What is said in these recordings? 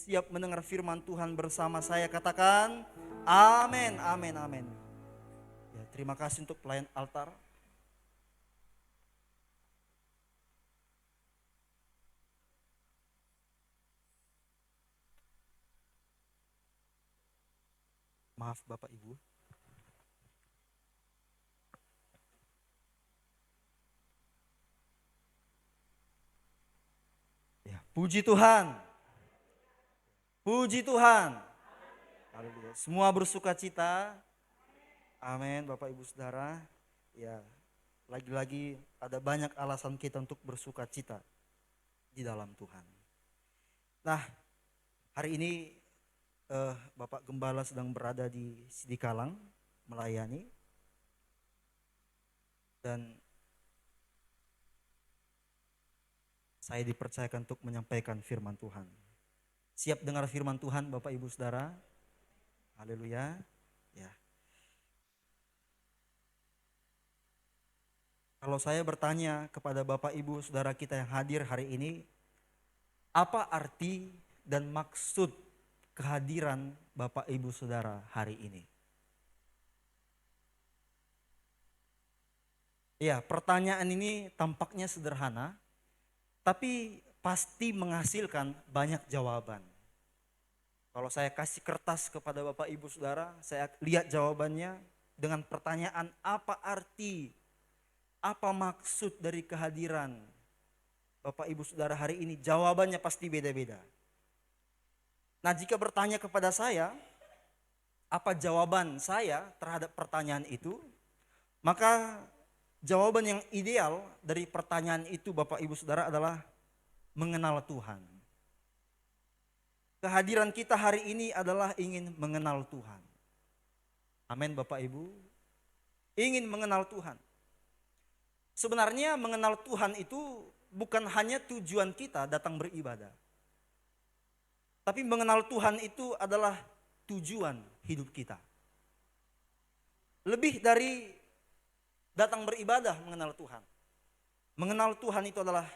siap mendengar firman Tuhan bersama saya? Katakan amin, amin, amin. Ya, terima kasih untuk pelayan altar. Maaf Bapak Ibu. Ya, puji Tuhan. Puji Tuhan. Haleluya. Semua bersuka cita. Amin, Bapak Ibu Saudara. Ya, lagi-lagi ada banyak alasan kita untuk bersuka cita di dalam Tuhan. Nah, hari ini Bapak Gembala sedang berada di Sidikalang melayani. Dan saya dipercayakan untuk menyampaikan firman Tuhan. Siap dengar firman Tuhan Bapak Ibu Saudara? Haleluya. Ya. Kalau saya bertanya kepada Bapak Ibu Saudara kita yang hadir hari ini, apa arti dan maksud kehadiran Bapak Ibu Saudara hari ini? Ya, pertanyaan ini tampaknya sederhana, tapi pasti menghasilkan banyak jawaban. Kalau saya kasih kertas kepada Bapak Ibu Saudara, saya lihat jawabannya dengan pertanyaan apa arti, apa maksud dari kehadiran Bapak Ibu Saudara hari ini? Jawabannya pasti beda-beda. Nah, jika bertanya kepada saya, apa jawaban saya terhadap pertanyaan itu? Maka jawaban yang ideal dari pertanyaan itu Bapak Ibu Saudara adalah mengenal Tuhan. Kehadiran kita hari ini adalah ingin mengenal Tuhan. Amin Bapak Ibu. Ingin mengenal Tuhan. Sebenarnya mengenal Tuhan itu bukan hanya tujuan kita datang beribadah. Tapi mengenal Tuhan itu adalah tujuan hidup kita. Lebih dari datang beribadah mengenal Tuhan. Mengenal Tuhan itu adalah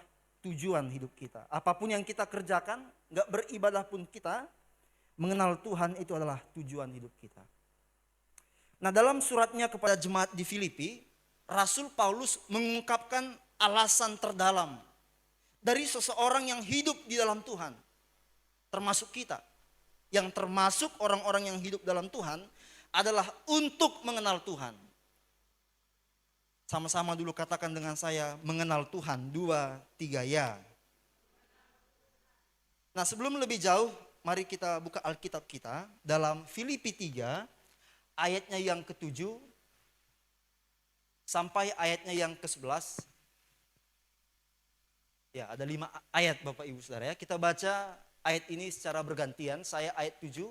tujuan hidup kita. Apapun yang kita kerjakan, gak beribadah pun kita, mengenal Tuhan itu adalah tujuan hidup kita. Nah, dalam suratnya kepada jemaat di Filipi, Rasul Paulus mengungkapkan alasan terdalam dari seseorang yang hidup di dalam Tuhan, termasuk kita. Yang termasuk orang-orang yang hidup dalam Tuhan adalah untuk mengenal Tuhan. Sama-sama dulu katakan dengan saya, mengenal Tuhan, 2, 3 ya. Nah, sebelum lebih jauh, mari kita buka Alkitab kita dalam Filipi 3, ayatnya yang ke-7 sampai ayatnya yang ke-11. Ya, ada 5 ayat Bapak Ibu Saudara ya. Kita baca ayat ini secara bergantian. Saya ayat 7,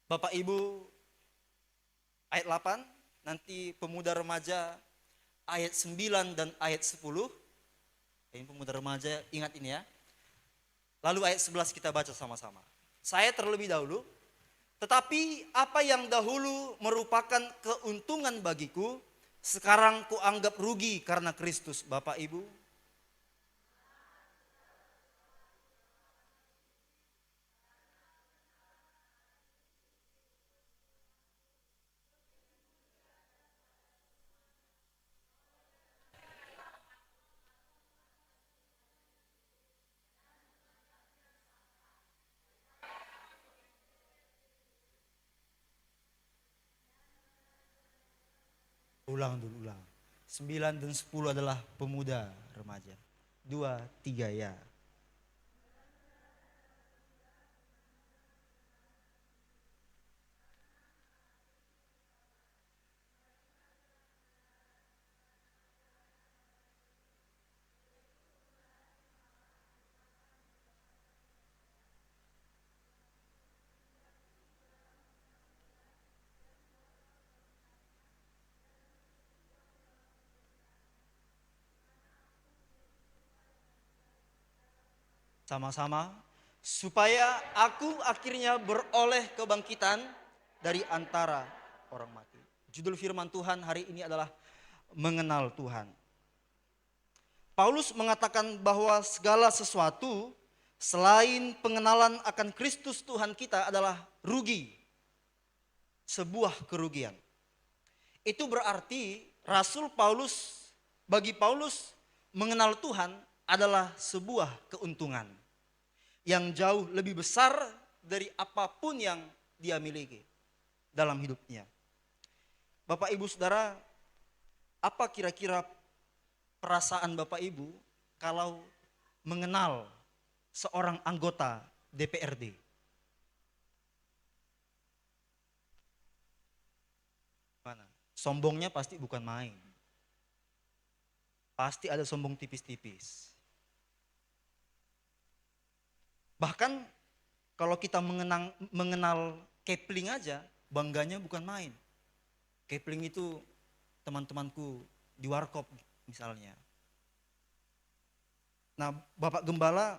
Bapak Ibu ayat 8, nanti pemuda remaja ayat 9 dan ayat 10. Ini pemuda remaja, ingat ini ya. Lalu ayat 11 kita baca sama-sama. Saya terlebih dahulu, tetapi apa yang dahulu merupakan keuntungan bagiku, sekarang kuanggap rugi karena Kristus. Bapak Ibu, ulang dulu, ulang. 9 dan 10 adalah pemuda remaja. 2, 3 ya. Sama-sama. Supaya aku akhirnya beroleh kebangkitan dari antara orang mati. Judul firman Tuhan hari ini adalah mengenal Tuhan. Paulus mengatakan bahwa segala sesuatu selain pengenalan akan Kristus Tuhan kita adalah rugi, sebuah kerugian. Itu berarti bagi Paulus mengenal Tuhan adalah sebuah keuntungan yang jauh lebih besar dari apapun yang dia miliki dalam hidupnya. Bapak Ibu Saudara, apa kira-kira perasaan Bapak Ibu kalau mengenal seorang anggota DPRD? Mana? Sombongnya pasti bukan main. Pasti ada sombong tipis-tipis. Bahkan kalau kita mengenal Kepling aja, bangganya bukan main. Kepling itu teman-temanku di Warkop misalnya. Nah, Bapak Gembala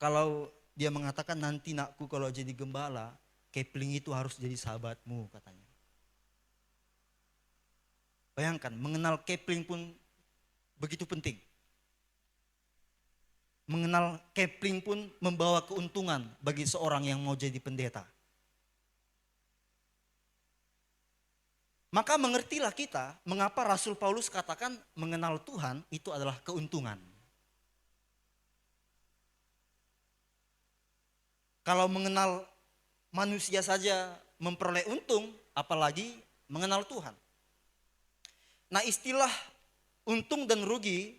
kalau dia mengatakan nanti nakku kalau jadi gembala, Kepling itu harus jadi sahabatmu katanya. Bayangkan, mengenal Kepling pun begitu penting. Mengenal Kepling pun membawa keuntungan bagi seorang yang mau jadi pendeta. Maka mengertilah kita mengapa Rasul Paulus katakan mengenal Tuhan itu adalah keuntungan. Kalau mengenal manusia saja memperoleh untung, apalagi mengenal Tuhan. Nah, istilah untung dan rugi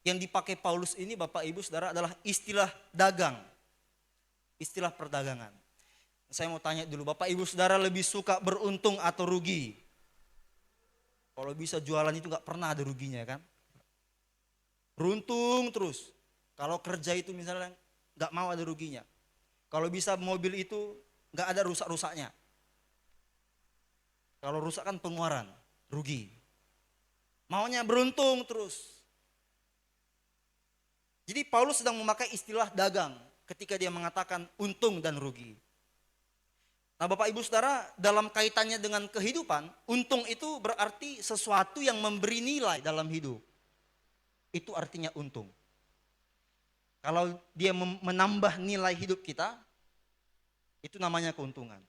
yang dipakai Paulus ini Bapak Ibu Saudara adalah istilah dagang. Istilah perdagangan. Saya mau tanya dulu, Bapak Ibu Saudara lebih suka beruntung atau rugi? Kalau bisa jualan itu gak pernah ada ruginya kan? Beruntung terus. Kalau kerja itu misalnya gak mau ada ruginya. Kalau bisa mobil itu gak ada rusak-rusaknya. Kalau rusak kan pengeluaran, rugi. Maunya beruntung terus. Jadi Paulus sedang memakai istilah dagang ketika dia mengatakan untung dan rugi. Nah, Bapak Ibu Saudara, dalam kaitannya dengan kehidupan, untung itu berarti sesuatu yang memberi nilai dalam hidup. Itu artinya untung. Kalau dia menambah nilai hidup kita, itu namanya keuntungan.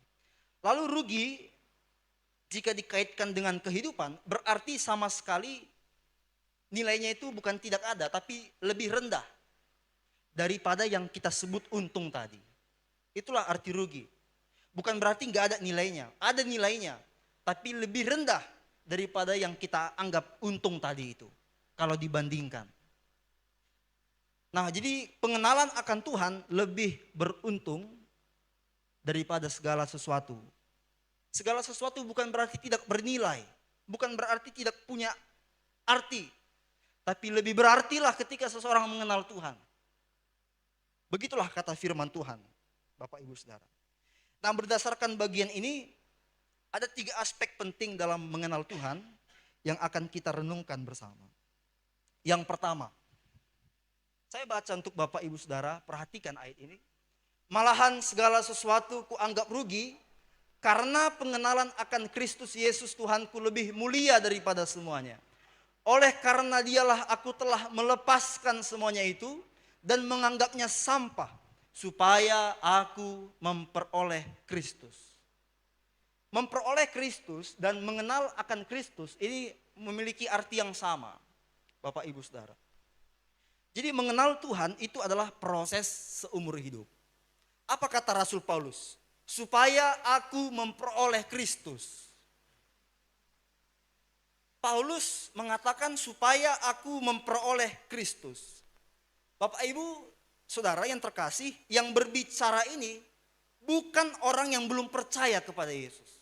Lalu rugi, jika dikaitkan dengan kehidupan, berarti sama sekali nilainya itu bukan tidak ada, tapi lebih rendah daripada yang kita sebut untung tadi. Itulah arti rugi. Bukan berarti nggak ada nilainya, ada nilainya, tapi lebih rendah daripada yang kita anggap untung tadi itu, kalau dibandingkan. Nah, jadi pengenalan akan Tuhan lebih beruntung daripada segala sesuatu. Segala sesuatu bukan berarti tidak bernilai, bukan berarti tidak punya arti, tapi lebih berartilah ketika seseorang mengenal Tuhan. Begitulah kata firman Tuhan, Bapak Ibu Saudara. Nah, berdasarkan bagian ini, ada 3 aspek penting dalam mengenal Tuhan yang akan kita renungkan bersama. Yang pertama, saya baca untuk Bapak Ibu Saudara, perhatikan ayat ini. Malahan segala sesuatu kuanggap rugi, karena pengenalan akan Kristus Yesus Tuhanku lebih mulia daripada semuanya. Oleh karena dialah aku telah melepaskan semuanya itu dan menganggapnya sampah, supaya aku memperoleh Kristus. Memperoleh Kristus dan mengenal akan Kristus ini memiliki arti yang sama, Bapak Ibu Saudara. Jadi mengenal Tuhan itu adalah proses seumur hidup. Apa kata Rasul Paulus? Supaya aku memperoleh Kristus. Paulus mengatakan supaya aku memperoleh Kristus. Bapak Ibu Saudara yang terkasih, yang berbicara ini bukan orang yang belum percaya kepada Yesus.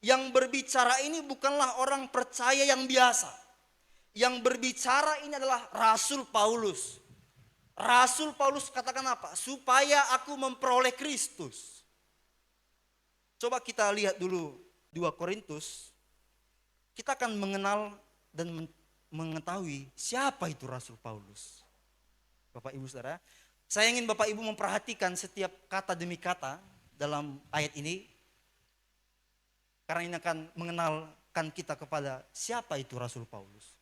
Yang berbicara ini bukanlah orang percaya yang biasa. Yang berbicara ini adalah Rasul Paulus. Rasul Paulus katakan apa? Supaya aku memperoleh Kristus. Coba kita lihat dulu 2 Korintus. Kita akan mengenal dan mengetahui siapa itu Rasul Paulus. Bapak Ibu Saudara, saya ingin Bapak Ibu memperhatikan setiap kata demi kata dalam ayat ini. Karena ini akan mengenalkan kita kepada siapa itu Rasul Paulus.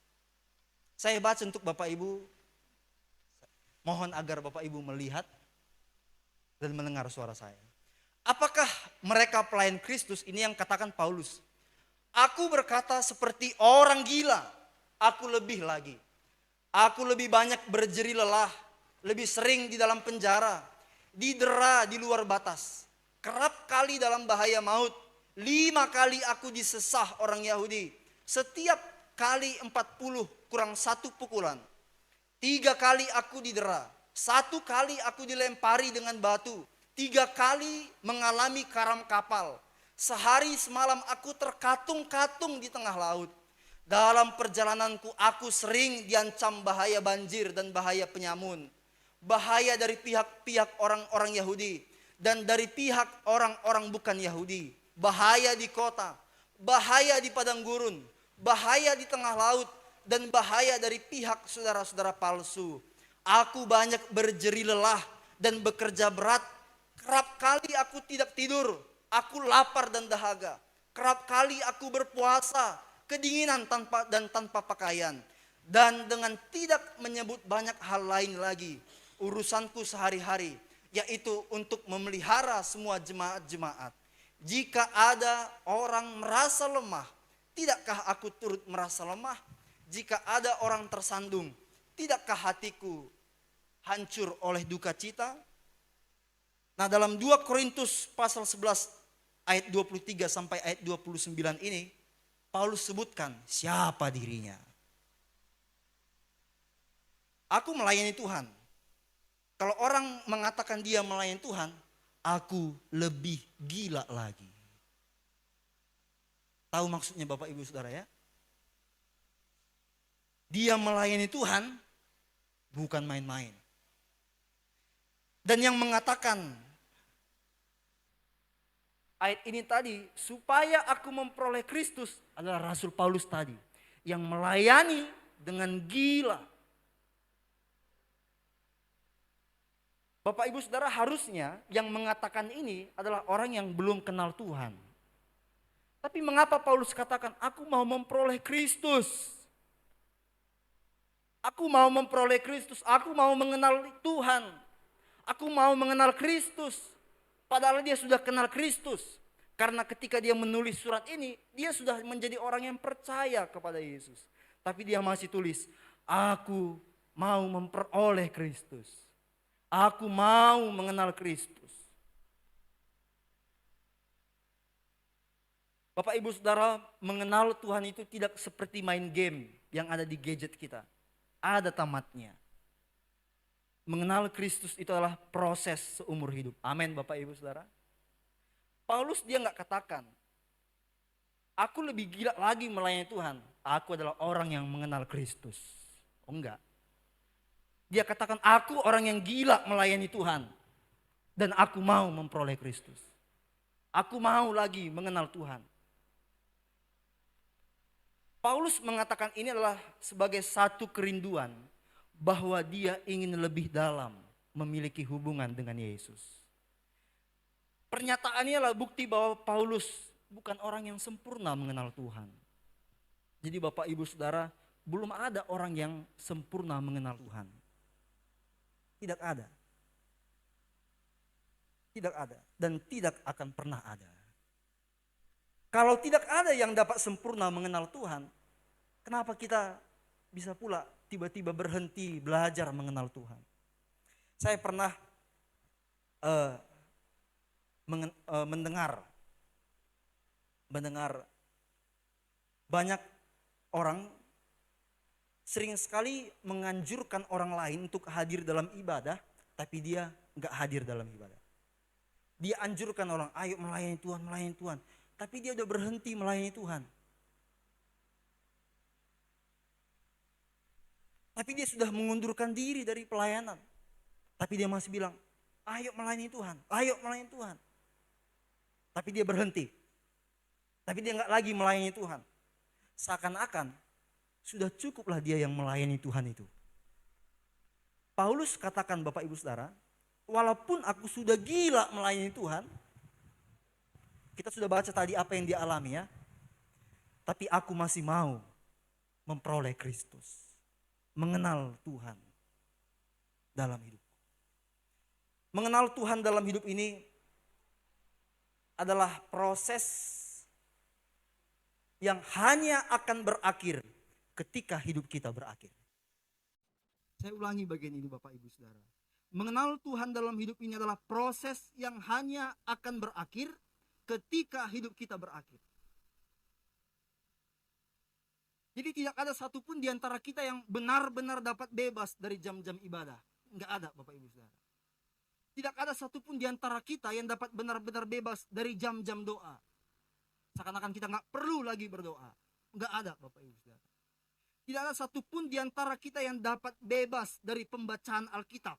Saya baca untuk Bapak Ibu. Mohon agar Bapak Ibu melihat dan mendengar suara saya. Apakah mereka pelayan Kristus? Ini yang katakan Paulus. Aku berkata seperti orang gila, aku lebih lagi. Aku lebih banyak berjeri lelah, lebih sering di dalam penjara, didera di luar batas. Kerap kali dalam bahaya maut, 5 kali aku disesah orang Yahudi. Setiap kali 40 kurang 1 pukulan. 3 kali aku didera, 1 kali aku dilempari dengan batu, 3 kali mengalami karam kapal. Sehari semalam aku terkatung-katung di tengah laut. Dalam perjalananku aku sering diancam bahaya banjir dan bahaya penyamun. Bahaya dari pihak-pihak orang-orang Yahudi dan dari pihak orang-orang bukan Yahudi. Bahaya di kota, bahaya di padang gurun, bahaya di tengah laut, dan bahaya dari pihak saudara-saudara palsu. Aku banyak berjeri lelah dan bekerja berat. Kerap kali aku tidak tidur, aku lapar dan dahaga. Kerap kali aku berpuasa, kedinginan tanpa pakaian. Dan dengan tidak menyebut banyak hal lain lagi, urusanku sehari-hari, yaitu untuk memelihara semua jemaat-jemaat. Jika ada orang merasa lemah, tidakkah aku turut merasa lemah? Jika ada orang tersandung, tidakkah hatiku hancur oleh duka cita? Nah, dalam 2 Korintus pasal 11 ayat 23 sampai ayat 29 ini, Paulus sebutkan siapa dirinya. Aku melayani Tuhan. Kalau orang mengatakan dia melayani Tuhan, aku lebih gila lagi. Tahu maksudnya Bapak Ibu Saudara ya? Dia melayani Tuhan bukan main-main. Dan yang mengatakan ayat ini tadi, supaya aku memperoleh Kristus, adalah Rasul Paulus tadi. Yang melayani dengan gila. Bapak Ibu Saudara, harusnya yang mengatakan ini adalah orang yang belum kenal Tuhan. Tapi mengapa Paulus katakan, aku mau memperoleh Kristus? Aku mau memperoleh Kristus, aku mau mengenal Tuhan. Aku mau mengenal Kristus. Padahal dia sudah kenal Kristus. Karena ketika dia menulis surat ini, dia sudah menjadi orang yang percaya kepada Yesus. Tapi dia masih tulis, aku mau memperoleh Kristus. Aku mau mengenal Kristus. Bapak Ibu Saudara, mengenal Tuhan itu tidak seperti main game yang ada di gadget kita. Ada tamatnya. Mengenal Kristus itu adalah proses seumur hidup. Amin Bapak Ibu Saudara. Paulus dia nggak katakan, aku lebih gila lagi melayani Tuhan. Aku adalah orang yang mengenal Kristus. Oh enggak. Dia katakan, aku orang yang gila melayani Tuhan. Dan aku mau memperoleh Kristus. Aku mau lagi mengenal Tuhan. Paulus mengatakan ini adalah sebagai satu kerinduan bahwa dia ingin lebih dalam memiliki hubungan dengan Yesus. Pernyataannya adalah bukti bahwa Paulus bukan orang yang sempurna mengenal Tuhan. Jadi Bapak Ibu Saudara, belum ada orang yang sempurna mengenal Tuhan. Tidak ada. Tidak ada dan tidak akan pernah ada. Kalau tidak ada yang dapat sempurna mengenal Tuhan, kenapa kita bisa pula tiba-tiba berhenti belajar mengenal Tuhan? Saya pernah mendengar banyak orang sering sekali menganjurkan orang lain untuk hadir dalam ibadah, tapi dia nggak hadir dalam ibadah. Dia anjurkan orang, ayo melayani Tuhan, melayani Tuhan. Tapi dia udah berhenti melayani Tuhan. Tapi dia sudah mengundurkan diri dari pelayanan. Tapi dia masih bilang, ayo melayani Tuhan, ayo melayani Tuhan. Tapi dia berhenti. Tapi dia nggak lagi melayani Tuhan. Seakan-akan sudah cukuplah dia yang melayani Tuhan itu. Paulus katakan Bapak Ibu Saudara, walaupun aku sudah gila melayani Tuhan, kita sudah baca tadi apa yang dia alami ya. Tapi aku masih mau memperoleh Kristus. Mengenal Tuhan. dalam hidup. Mengenal Tuhan dalam hidup ini adalah proses yang hanya akan berakhir ketika hidup kita berakhir. Saya ulangi bagian ini Bapak Ibu Saudara. Mengenal Tuhan dalam hidup ini adalah proses yang hanya akan berakhir ketika hidup kita berakhir. Jadi tidak ada satupun di antara kita yang benar-benar dapat bebas dari jam-jam ibadah. Enggak ada Bapak Ibu Saudara. Tidak ada satupun di antara kita yang dapat benar-benar bebas dari jam-jam doa. Seakan-akan kita nggak perlu lagi berdoa. Nggak ada Bapak Ibu Saudara. Tidak ada satupun di antara kita yang dapat bebas dari pembacaan Alkitab.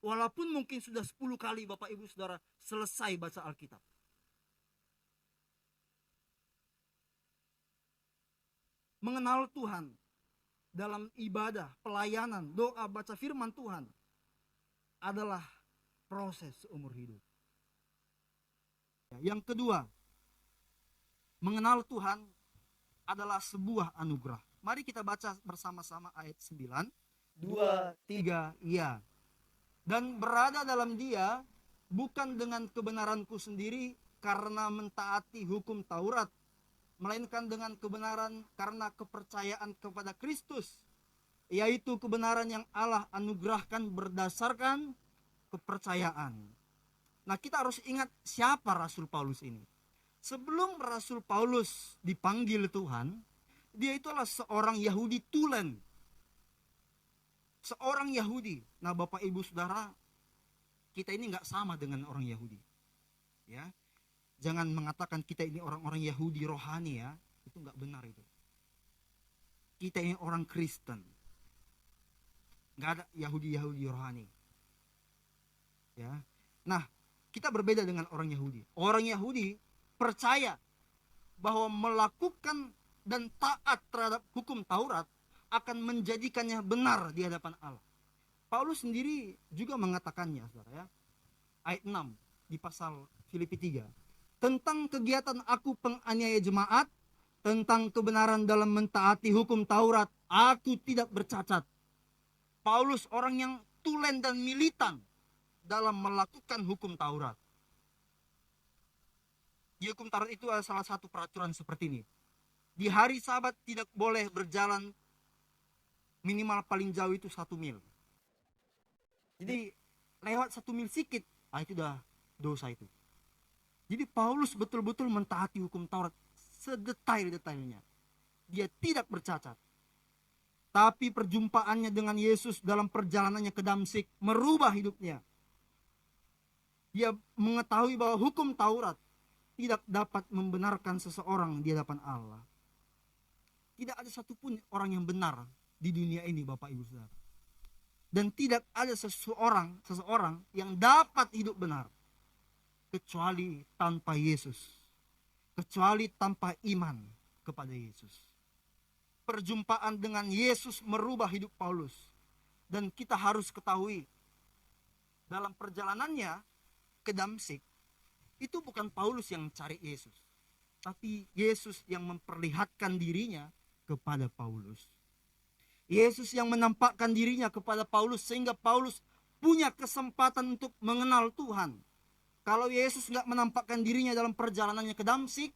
Walaupun mungkin sudah 10 kali Bapak Ibu Saudara selesai baca Alkitab. Mengenal Tuhan dalam ibadah, pelayanan, doa, baca firman Tuhan adalah proses seumur hidup. Yang kedua, mengenal Tuhan adalah sebuah anugerah. Mari kita baca bersama-sama ayat 9. 2, 3, iya. Dan berada dalam Dia bukan dengan kebenaranku sendiri karena mentaati hukum Taurat, melainkan dengan kebenaran karena kepercayaan kepada Kristus, yaitu kebenaran yang Allah anugerahkan berdasarkan kepercayaan. Nah, kita harus ingat siapa Rasul Paulus ini. Sebelum Rasul Paulus dipanggil Tuhan, dia itu adalah seorang Yahudi tulen. Seorang Yahudi. Nah, Bapak Ibu Saudara, kita ini nggak sama dengan orang Yahudi. Ya, jangan mengatakan kita ini orang-orang Yahudi rohani ya, itu nggak benar itu. Kita ini orang Kristen. Nggak ada Yahudi rohani. Ya, nah kita berbeda dengan orang Yahudi. Orang Yahudi percaya bahwa melakukan dan taat terhadap hukum Taurat akan menjadikannya benar di hadapan Allah. Paulus sendiri juga mengatakannya, saudara ya. Ayat 6 di pasal Filipi 3. Tentang kegiatan aku penganiaya jemaat, tentang kebenaran dalam mentaati hukum Taurat, aku tidak bercacat. Paulus orang yang tulen dan militan dalam melakukan hukum Taurat. Di hukum Taurat itu ada salah satu peraturan seperti ini. Di hari Sabat tidak boleh berjalan minimal paling jauh itu 1 mil. Jadi lewat 1 mil sedikit, itu udah dosa itu. Jadi Paulus betul-betul mentaati hukum Taurat sedetail-detailnya. Dia tidak bercacat. Tapi perjumpaannya dengan Yesus dalam perjalanannya ke Damsyik merubah hidupnya. Dia mengetahui bahwa hukum Taurat tidak dapat membenarkan seseorang di hadapan Allah. Tidak ada satupun orang yang benar di dunia ini, Bapak Ibu Saudara. Dan tidak ada seseorang yang dapat hidup benar kecuali tanpa Yesus, kecuali tanpa iman kepada Yesus. Perjumpaan dengan Yesus merubah hidup Paulus. Dan kita harus ketahui, dalam perjalanannya ke Damsyik, itu bukan Paulus yang mencari Yesus, tapi Yesus yang memperlihatkan dirinya kepada Paulus. Yesus yang menampakkan dirinya kepada Paulus sehingga Paulus punya kesempatan untuk mengenal Tuhan. Kalau Yesus nggak menampakkan dirinya dalam perjalanannya ke Damsyik,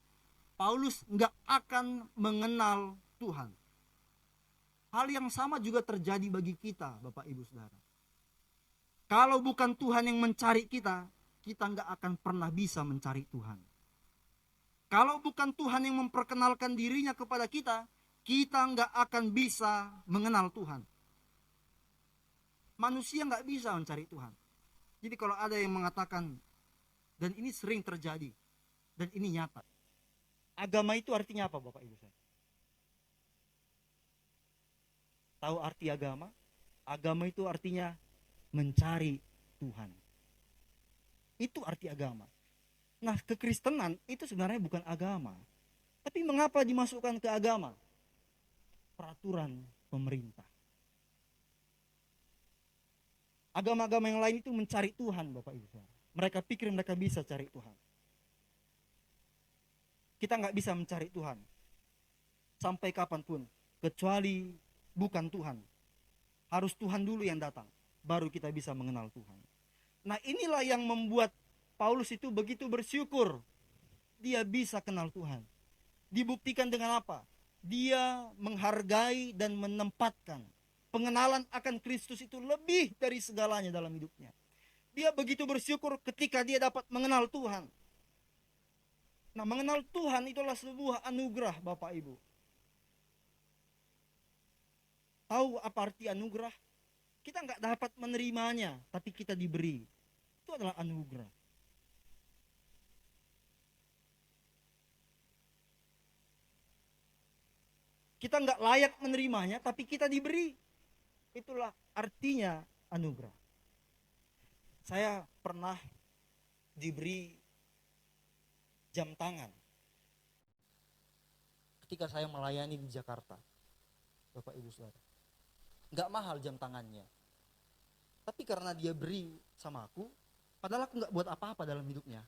Paulus nggak akan mengenal Tuhan. Hal yang sama juga terjadi bagi kita, Bapak Ibu Saudara. Kalau bukan Tuhan yang mencari kita, kita nggak akan pernah bisa mencari Tuhan. Kalau bukan Tuhan yang memperkenalkan dirinya kepada kita, kita nggak akan bisa mengenal Tuhan. Manusia nggak bisa mencari Tuhan. Jadi kalau ada yang mengatakan, dan ini sering terjadi, dan ini nyata. Agama itu artinya apa, Bapak Ibu saya? Tahu arti agama? Agama itu artinya mencari Tuhan. Itu arti agama. Nah, kekristenan itu sebenarnya bukan agama. Tapi mengapa dimasukkan ke agama? Peraturan pemerintah. Agama-agama yang lain itu mencari Tuhan, Bapak Ibu. Mereka pikir mereka bisa cari Tuhan. Kita nggak bisa mencari Tuhan sampai kapanpun, kecuali bukan Tuhan Harus Tuhan dulu yang datang, baru kita bisa mengenal Tuhan. Nah, inilah yang membuat Paulus itu begitu bersyukur dia bisa kenal Tuhan. Dibuktikan dengan apa? Dia menghargai dan menempatkan pengenalan akan Kristus itu lebih dari segalanya dalam hidupnya. Dia begitu bersyukur ketika dia dapat mengenal Tuhan. Nah, mengenal Tuhan itulah sebuah anugerah, Bapak Ibu. Tahu apa arti anugerah? Kita nggak dapat menerimanya, tapi kita diberi. Itu adalah anugerah. Kita nggak layak menerimanya, tapi kita diberi. Itulah artinya anugerah. Saya pernah diberi jam tangan ketika saya melayani di Jakarta, Bapak Ibu Saudara. Nggak mahal jam tangannya, tapi karena dia beri sama aku, padahal aku nggak buat apa-apa dalam hidupnya,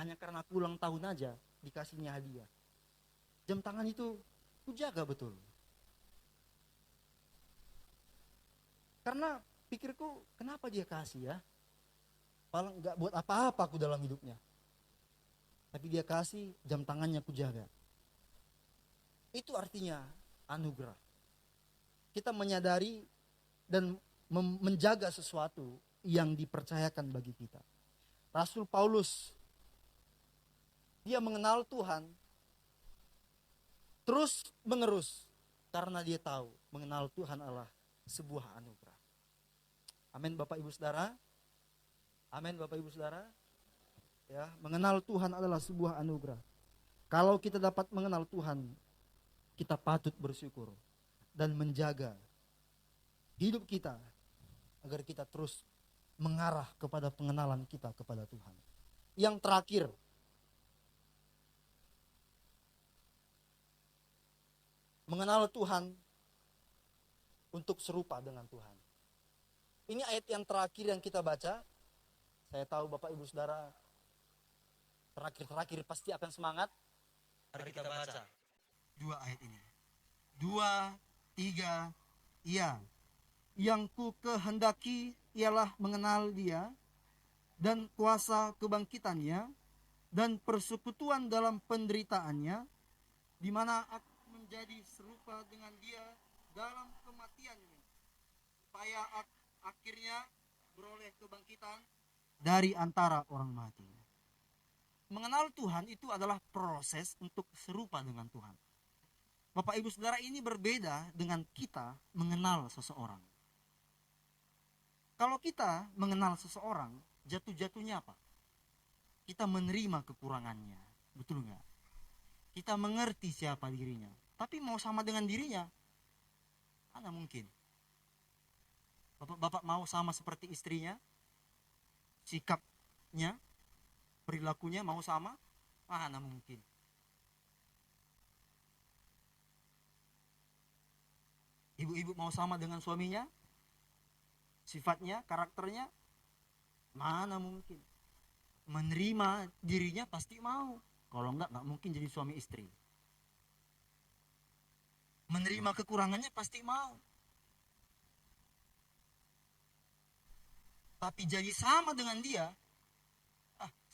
hanya karena aku ulang tahun aja dikasihnya hadiah. Jam tangan itu aku jaga betul, karena pikirku kenapa dia kasih ya, paling nggak buat apa-apa aku dalam hidupnya, tapi dia kasih jam tangannya aku jaga. Itu artinya anugerah. Kita menyadari dan menjaga sesuatu yang dipercayakan bagi kita. Rasul Paulus, dia mengenal Tuhan terus menerus karena dia tahu mengenal Tuhan adalah sebuah anugerah. Amin Bapak Ibu Saudara. Amin Bapak Ibu Saudara. Ya, mengenal Tuhan adalah sebuah anugerah. Kalau kita dapat mengenal Tuhan, kita patut bersyukur dan menjaga hidup kita agar kita terus mengarah kepada pengenalan kita kepada Tuhan. Yang terakhir, mengenal Tuhan untuk serupa dengan Tuhan. Ini ayat yang terakhir yang kita baca. Saya tahu Bapak Ibu Saudara terakhir pasti akan semangat. Mari kita baca dua ayat ini. 2, 3, iya. Yang ku kehendaki ialah mengenal Dia dan kuasa kebangkitannya dan persekutuan dalam penderitaannya, di mana aku menjadi serupa dengan Dia dalam kematiannya, supaya akhirnya beroleh kebangkitan dari antara orang mati. Mengenal Tuhan itu adalah proses untuk serupa dengan Tuhan. Bapak Ibu Saudara, ini berbeda dengan kita mengenal seseorang. Kalau kita mengenal seseorang, jatuh-jatuhnya apa? Kita menerima kekurangannya, betul nggak? Kita mengerti siapa dirinya, tapi mau sama dengan dirinya, mana mungkin? Bapak mau sama seperti istrinya, sikapnya, perilakunya mau sama, mana mungkin? Ibu-ibu mau sama dengan suaminya, sifatnya, karakternya, mana mungkin? Menerima dirinya pasti mau, kalau enggak mungkin jadi suami istri. Menerima kekurangannya pasti mau, tapi jadi sama dengan dia,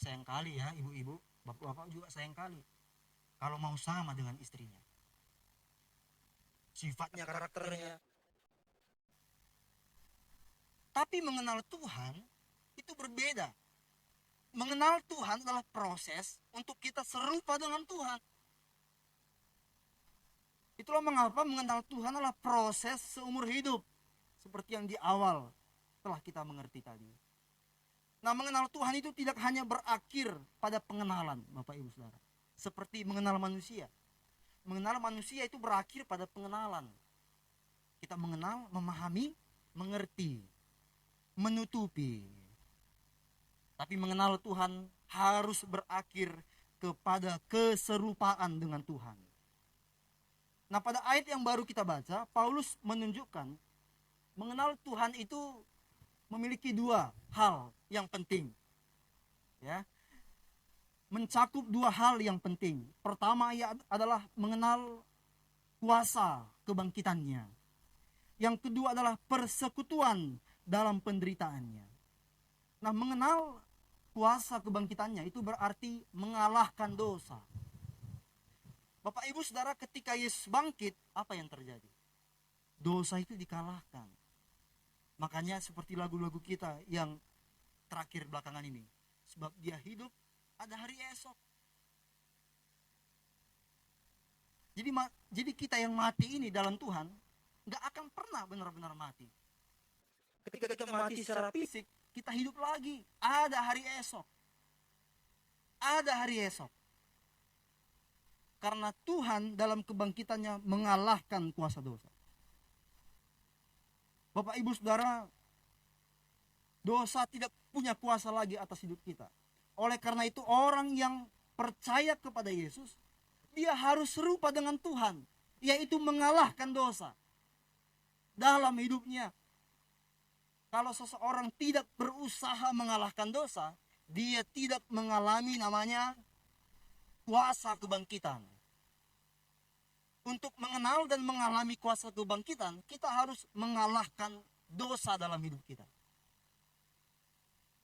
sayang kali ya ibu-ibu, bapak-bapak juga sayang kali kalau mau sama dengan istrinya, sifatnya, karakternya. Tapi mengenal Tuhan itu berbeda. Mengenal Tuhan adalah proses untuk kita serupa dengan Tuhan. Itulah mengapa mengenal Tuhan adalah proses seumur hidup, seperti yang di awal telah kita mengerti tadi. Nah, mengenal Tuhan itu tidak hanya berakhir pada pengenalan, Bapak Ibu Saudara, seperti mengenal manusia. Mengenal manusia itu berakhir pada pengenalan. Kita mengenal, memahami, mengerti, menutupi. Tapi mengenal Tuhan harus berakhir kepada keserupaan dengan Tuhan. Nah, pada ayat yang baru kita baca, Paulus menunjukkan mengenal Tuhan itu memiliki dua hal yang penting. Ya. Mencakup dua hal yang penting. Pertama adalah mengenal kuasa kebangkitannya. Yang kedua adalah persekutuan dalam penderitaannya. Nah, mengenal kuasa kebangkitannya itu berarti mengalahkan dosa. Bapak Ibu Saudara, ketika Yesus bangkit, apa yang terjadi? Dosa itu dikalahkan. Makanya seperti lagu-lagu kita yang terakhir belakangan ini. Sebab dia hidup, ada hari esok. Jadi kita yang mati ini dalam Tuhan nggak akan pernah benar-benar mati. Ketika kita mati secara fisik, kita hidup lagi. Ada hari esok. Ada hari esok. Karena Tuhan dalam kebangkitannya mengalahkan kuasa dosa. Bapak Ibu Saudara, dosa tidak punya kuasa lagi atas hidup kita. Oleh karena itu orang yang percaya kepada Yesus, dia harus serupa dengan Tuhan, yaitu mengalahkan dosa dalam hidupnya. Kalau seseorang tidak berusaha mengalahkan dosa, dia tidak mengalami namanya kuasa kebangkitan. Untuk mengenal dan mengalami kuasa kebangkitan, kita harus mengalahkan dosa dalam hidup kita.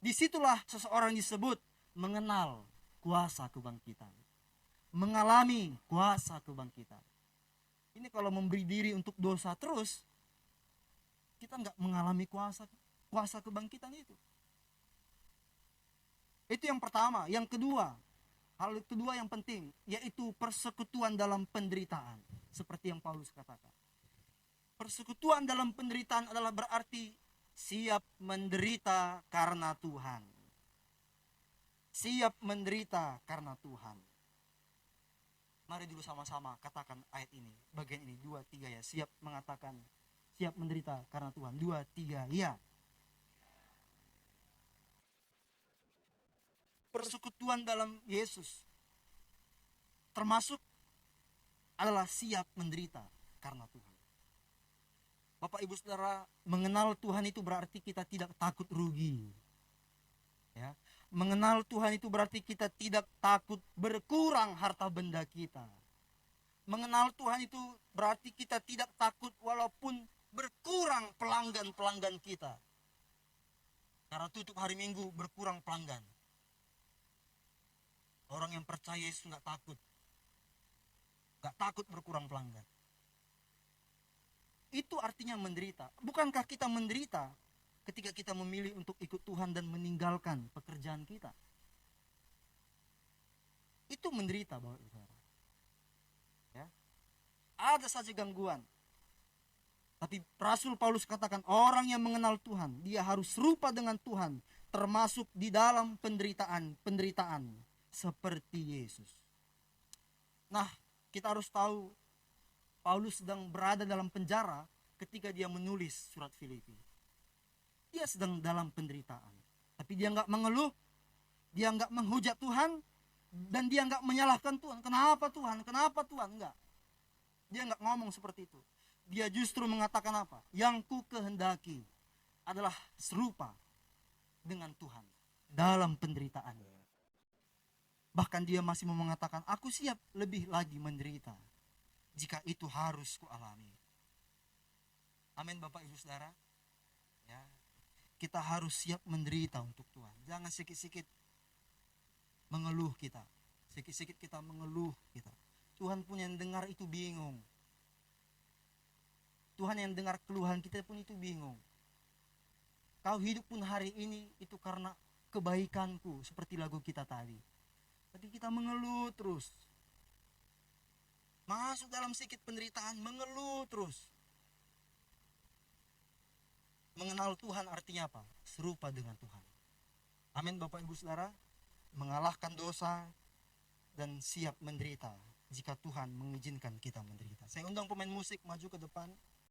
Disitulah seseorang disebut mengenal kuasa kebangkitan. Mengalami kuasa kebangkitan. Ini kalau memberi diri untuk dosa terus, kita nggak mengalami kuasa kebangkitan itu. Itu yang pertama. Yang kedua, hal kedua yang penting, yaitu persekutuan dalam penderitaan. Seperti yang Paulus katakan. Persekutuan dalam penderitaan adalah berarti siap menderita karena Tuhan. Siap menderita karena Tuhan. Mari dulu sama-sama katakan ayat ini, bagian ini, 2, 3 ya. Siap mengatakan, siap menderita karena Tuhan. 2, 3 ya. Persekutuan dalam Yesus termasuk adalah siap menderita karena Tuhan. Bapak Ibu Saudara, mengenal Tuhan itu berarti kita tidak takut rugi. Ya. Mengenal Tuhan itu berarti kita tidak takut berkurang harta benda kita. Mengenal Tuhan itu berarti kita tidak takut walaupun berkurang pelanggan-pelanggan kita. Karena tutup hari Minggu berkurang pelanggan. Orang yang percaya Yesus nggak takut. Nggak takut berkurang pelanggan. Itu artinya menderita. Bukankah kita menderita ketika kita memilih untuk ikut Tuhan dan meninggalkan pekerjaan kita? Itu menderita, Bapak Ibu. Ya. Ada saja gangguan. Tapi Rasul Paulus katakan orang yang mengenal Tuhan, dia harus serupa dengan Tuhan, termasuk di dalam penderitaan seperti Yesus. Nah, kita harus tahu Paulus sedang berada dalam penjara ketika dia menulis surat Filipi. Dia sedang dalam penderitaan. Tapi dia nggak mengeluh, dia nggak menghujat Tuhan, dan dia nggak menyalahkan Tuhan. Kenapa Tuhan? Kenapa Tuhan? Enggak. Dia nggak ngomong seperti itu. Dia justru mengatakan apa? Yang ku kehendaki adalah serupa dengan Tuhan dalam penderitaannya. Bahkan dia masih mau mengatakan, aku siap lebih lagi menderita jika itu harus kualami. Amin Bapak Ibu Saudara. Ya, kita harus siap menderita untuk Tuhan. Jangan sikit-sikit mengeluh kita. Sikit-sikit kita mengeluh kita. Tuhan pun yang dengar itu bingung. Tuhan yang dengar keluhan kita pun itu bingung. Kau hidup pun hari ini itu karena kebaikanku, seperti lagu kita tadi. Tapi kita mengeluh terus. Masuk dalam sedikit penderitaan, mengeluh terus. Mengenal Tuhan artinya apa? Serupa dengan Tuhan. Amin Bapak Ibu Saudara. Mengalahkan dosa dan siap menderita jika Tuhan mengizinkan kita menderita. Saya undang pemain musik maju ke depan.